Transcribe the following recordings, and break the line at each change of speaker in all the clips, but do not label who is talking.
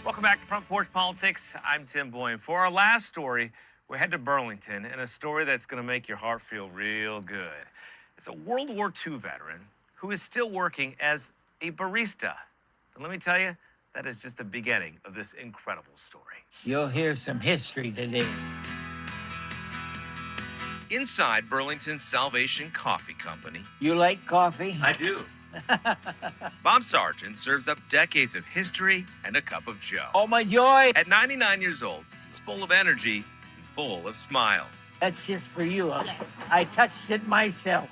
Welcome back to Front Porch Politics. I'm Tim Boyum. For our last story, we head to Burlington, and a story that's going to make your heart feel real good. It's a World War II veteran who is still working as a barista. And let me tell you, that is just the beginning of this incredible story.
You'll hear some history today.
Inside Burlington's Salvation Coffee Company.
You like coffee?
I do. Bob Sargent serves up decades of history and a cup of joe.
Oh, my joy!
At 99 years old, he's full of energy and full of smiles.
That's just for you. I touched it myself.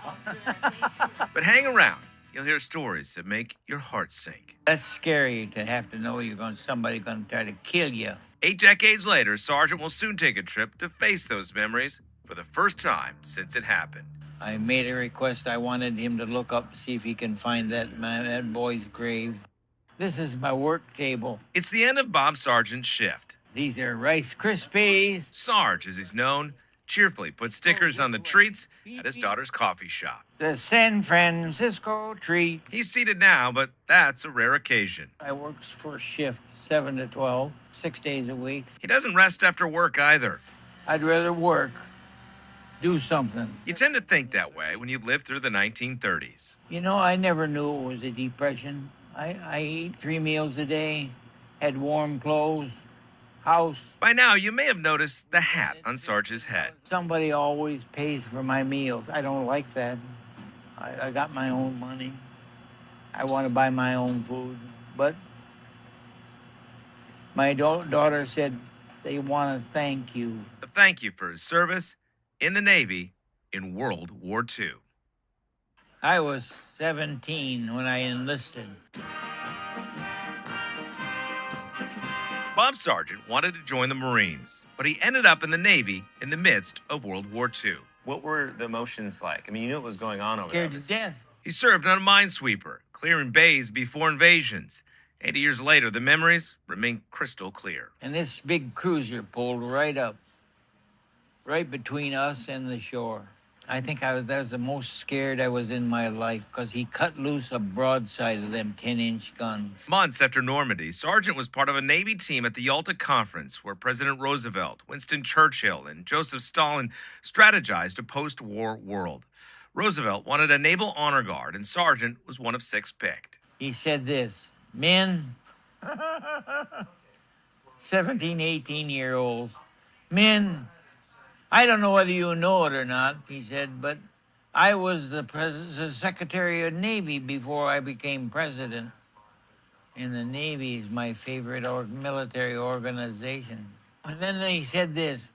But hang around. You'll hear stories that make your heart sink.
That's scary to have to know somebody's going to try to kill you.
8 decades later, Sargent will soon take a trip to face those memories for the first time since it happened.
I made a request. I wanted him to look up to see if he can find that boy's grave. This is my work table.
It's the end of Bob Sargent's shift.
These are Rice Krispies.
Sarge, as he's known, cheerfully puts stickers on the treats at his daughter's coffee shop.
The San Francisco treat.
He's seated now, but that's a rare occasion.
I work for shift 7 to 12, 6 days a week.
He doesn't rest after work either.
I'd rather work. Do something.
You tend to think that way when you lived through the 1930s.
You know, I never knew it was a depression. I ate 3 meals a day, had warm clothes, house.
By now, you may have noticed the hat on Sarge's head.
Somebody always pays for my meals. I don't like that. I got my own money. I want to buy my own food. But my daughter said they want to thank you.
A thank you for his service in the Navy in World War II.
I was 17 when I enlisted.
Bob Sargent wanted to join the Marines, but he ended up in the Navy in the midst of World War II. What were the emotions like? I mean, you knew what was going on over there.
Scared to death.
He served on a minesweeper, clearing bays before invasions. 80 years later, the memories remain crystal clear.
And this big cruiser pulled right up, right between us and the shore. I think that was the most scared I was in my life, because he cut loose a broadside of them 10-inch guns.
Months after Normandy, Sargent was part of a Navy team at the Yalta Conference, where President Roosevelt, Winston Churchill, and Joseph Stalin strategized a post-war world. Roosevelt wanted a naval honor guard, and Sargent was one of 6 picked.
He said this, men, 17, 18-year-olds, men, I don't know whether you know it or not, he said, but I was the Secretary of Navy before I became president. And the Navy is my favorite military organization. And then he said this,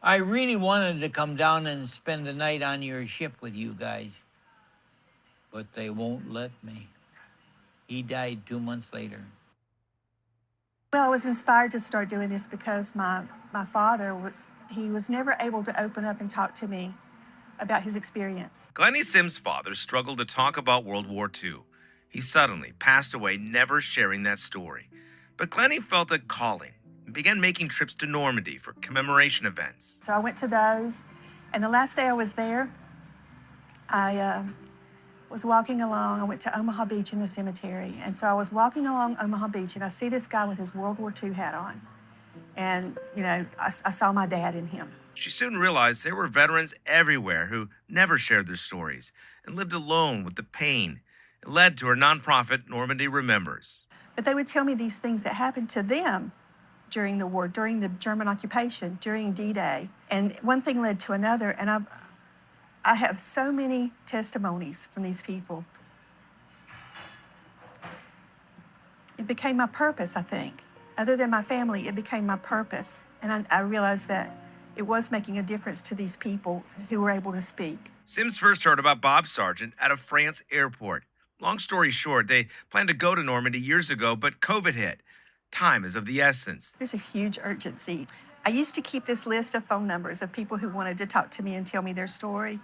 I really wanted to come down and spend the night on your ship with you guys, but they won't let me. He died 2 months later.
Well, I was inspired to start doing this because my father was never able to open up and talk to me about his experience.
Glennie Sims' father struggled to talk about World War II. He suddenly passed away, never sharing that story. But Glennie felt a calling and began making trips to Normandy for commemoration events.
So I went to those, and the last day I was there, I was walking along. I went to Omaha Beach in the cemetery, and so I was walking along Omaha Beach, and I see this guy with his World War II hat on. And, you know, I saw my dad in him.
She soon realized there were veterans everywhere who never shared their stories and lived alone with the pain. It led to her nonprofit, Normandy Remembers.
But they would tell me these things that happened to them during the war, during the German occupation, during D-Day. And one thing led to another, and I have so many testimonies from these people. It became my purpose, I think. Other than my family, it became my purpose. And I realized that it was making a difference to these people who were able to speak.
Sims first heard about Bob Sargent at a France airport. Long story short, they planned to go to Normandy years ago, but COVID hit. Time is of the essence.
There's a huge urgency. I used to keep this list of phone numbers of people who wanted to talk to me and tell me their story.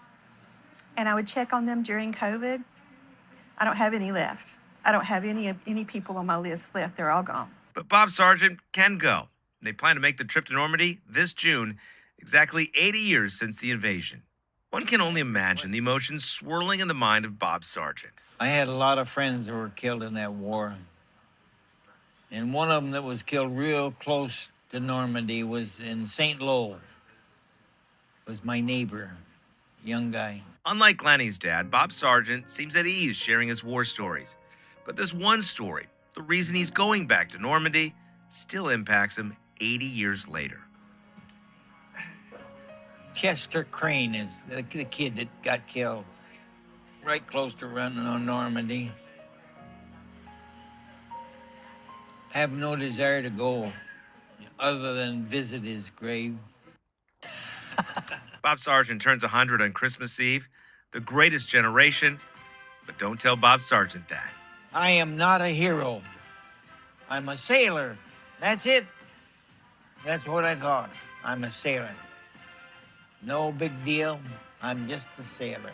And I would check on them during COVID. I don't have any left. I don't have any people on my list left. They're all gone.
But Bob Sargent can go. They plan to make the trip to Normandy this June, exactly 80 years since the invasion. One can only imagine the emotions swirling in the mind of Bob Sargent.
I had a lot of friends who were killed in that war. And one of them that was killed real close to Normandy was in St. Lo. Was my neighbor, young guy.
Unlike Lenny's dad, Bob Sargent seems at ease sharing his war stories. But this one story, the reason he's going back to Normandy, still impacts him 80 years later.
Chester Crane is the kid that got killed right close to running on Normandy. I have no desire to go other than visit his grave.
Bob Sargent turns 100 on Christmas Eve, the greatest generation, but don't tell Bob Sargent that.
I am not a hero. I'm a sailor. That's it. That's what I thought. I'm a sailor. No big deal. I'm just a sailor.